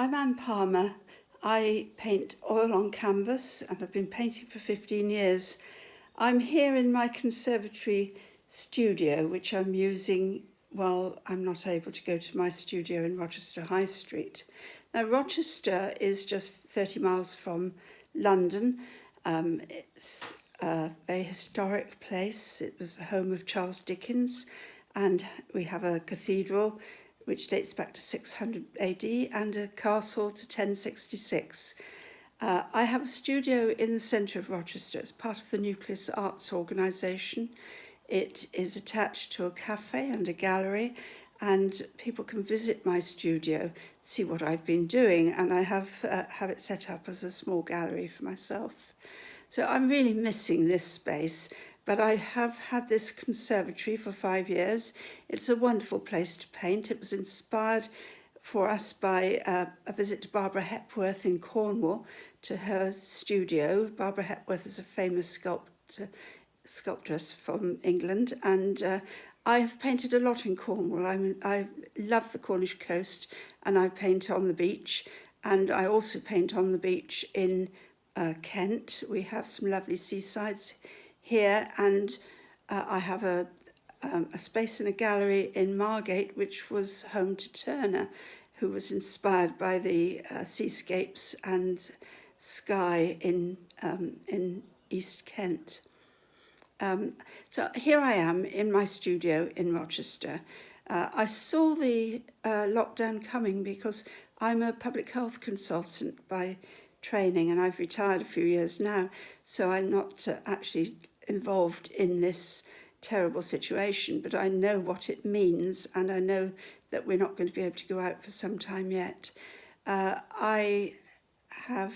I'm Anne Palmer. I paint oil on canvas and I've been painting for 15 years. I'm here in my Conservatory studio, which I'm using while I'm not able to go to my studio in Rochester High Street. Now, Rochester is just 30 miles from London. It's a very historic place. It was the home of Charles Dickens, and we have a cathedral which dates back to 600 AD, and a castle to 1066. I have a studio in the centre of Rochester as part of the Nucleus Arts organisation. It is attached to a cafe and a gallery, and people can visit my studio, see what I've been doing, and I have it set up as a small gallery for myself. So I'm really missing this space, but I have had this conservatory for 5 years. It's a wonderful place to paint. It was inspired for us by a visit to Barbara Hepworth in Cornwall, to her studio. Barbara Hepworth is a famous sculptress from England, and I have painted a lot in Cornwall. I love the Cornish coast, and I paint on the beach, and I also paint on the beach in Kent. We have some lovely seasides here, and I have a space in a gallery in Margate, which was home to Turner, who was inspired by the seascapes and sky in East Kent. So here I am in my studio in Rochester. I saw the lockdown coming because I'm a public health consultant by training, and I've retired a few years now, so I'm not actually involved in this terrible situation, but I know what it means, and I know that we're not going to be able to go out for some time yet. I have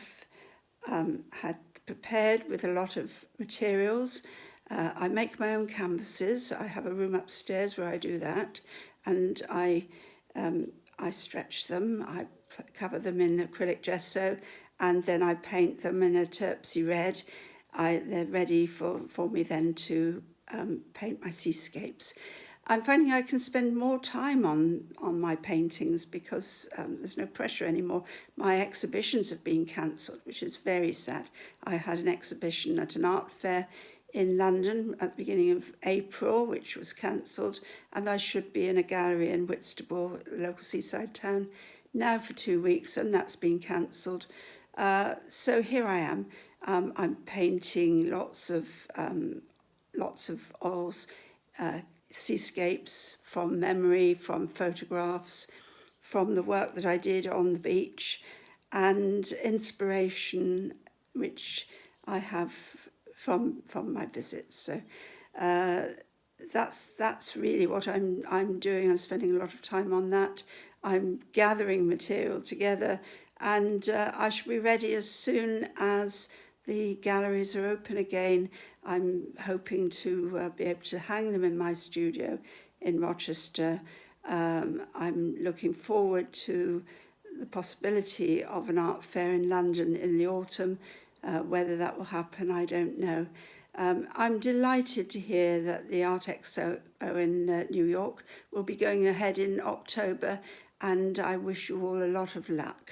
had prepared with a lot of materials. I make my own canvases. I have a room upstairs where I do that, and I stretch them, I cover them in acrylic gesso, and then I paint them in a Terpsy red. They're ready for me then to paint my seascapes. I'm finding I can spend more time on my paintings because there's no pressure anymore. My exhibitions have been cancelled, which is very sad. I had an exhibition at an art fair in London at the beginning of April, which was cancelled, and I should be in a gallery in Whitstable, a local seaside town, now for 2 weeks, and that's been cancelled. So here I am. I'm painting lots of oils, seascapes from memory, from photographs, from the work that I did on the beach, and inspiration which I have from my visits. So that's really what I'm doing. I'm spending a lot of time on that. I'm gathering material together, and I should be ready as soon as the galleries are open again. I'm hoping to be able to hang them in my studio in Rochester. I'm looking forward to the possibility of an art fair in London in the autumn. Whether that will happen, I don't know. I'm delighted to hear that the Art Expo in New York will be going ahead in October, and I wish you all a lot of luck.